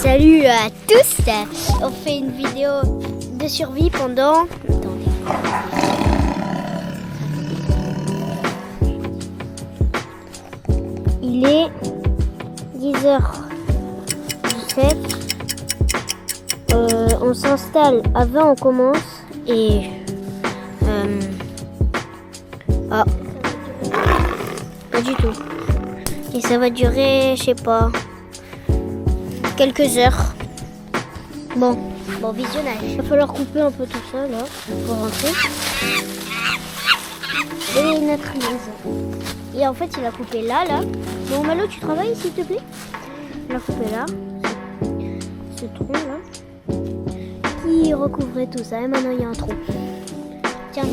Salut à tous, on fait une vidéo de survie pendant... Attendez. Il est 10h17. On s'installe avant on commence et... Ah, pas du tout. Et ça va durer, je sais pas, quelques heures. Bon visionnage. Il va falloir couper un peu tout ça là pour rentrer. Et notre maison. Et en fait il a coupé là. Bon Malo, tu travailles s'il te plaît. Il a coupé là. Ce tronc là. Qui recouvrait tout ça. Et maintenant il y a un trou. Tiens,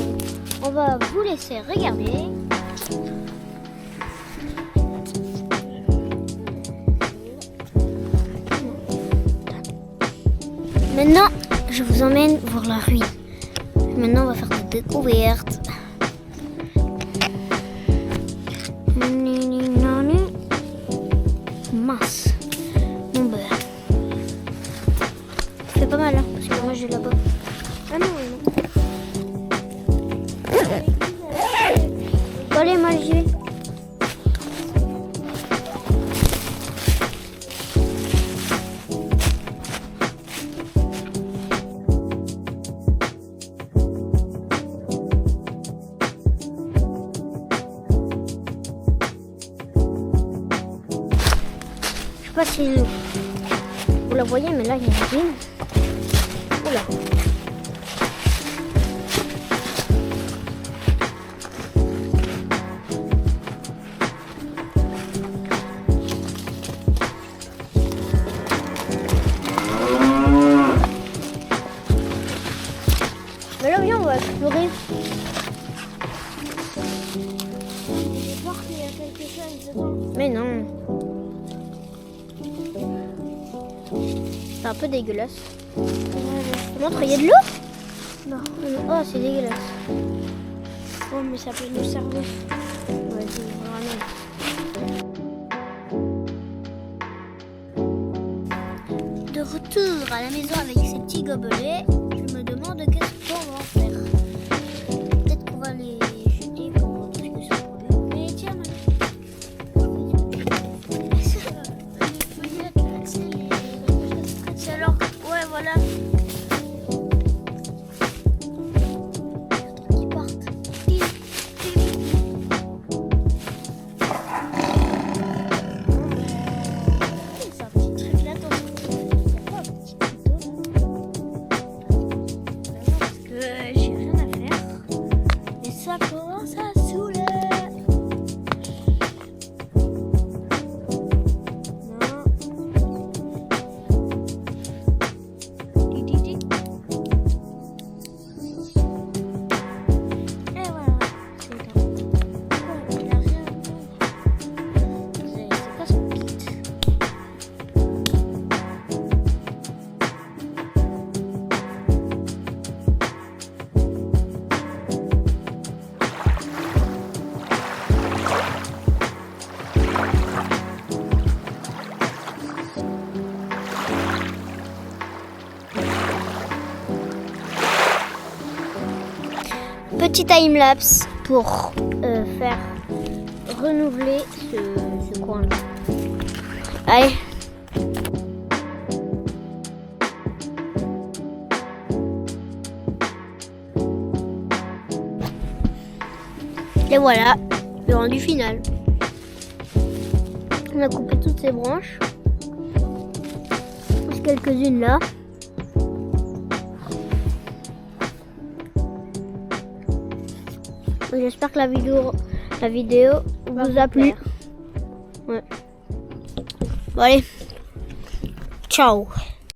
on va vous laisser regarder. Maintenant, je vous emmène voir la ruine. Maintenant, on va faire des découvertes. Mince. Bon ben, c'est pas mal, hein, parce que moi j'ai là-bas. Ah non. Bon, allez, moi j'y vais. Je sais pas si vous la voyez, mais là il y a une ruine. Oula. Mais là, viens, on va explorer. Mais non. C'est un peu dégueulasse. Je te montre, il y a de l'eau? Non. Oh, c'est dégueulasse. Oh, mais ça peut nous servir. Vas-y, on ramène. De retour à la maison avec ces petits gobelets, je me demande qu'est-ce qu'on va en faire. Peut-être qu'on va les jeter pour parce que c'est trop bien. Mais tiens, alors, ouais, voilà. Ils partent. C'est un petit truc là, parce que j'ai rien à faire. Et ça commence à saouler. Petit time-lapse pour faire renouveler ce coin-là. Allez. Et voilà, le rendu final. On a coupé toutes ces branches. Il y a quelques-unes là. J'espère que la vidéo vous a plu. Ouais. Bon allez, ciao.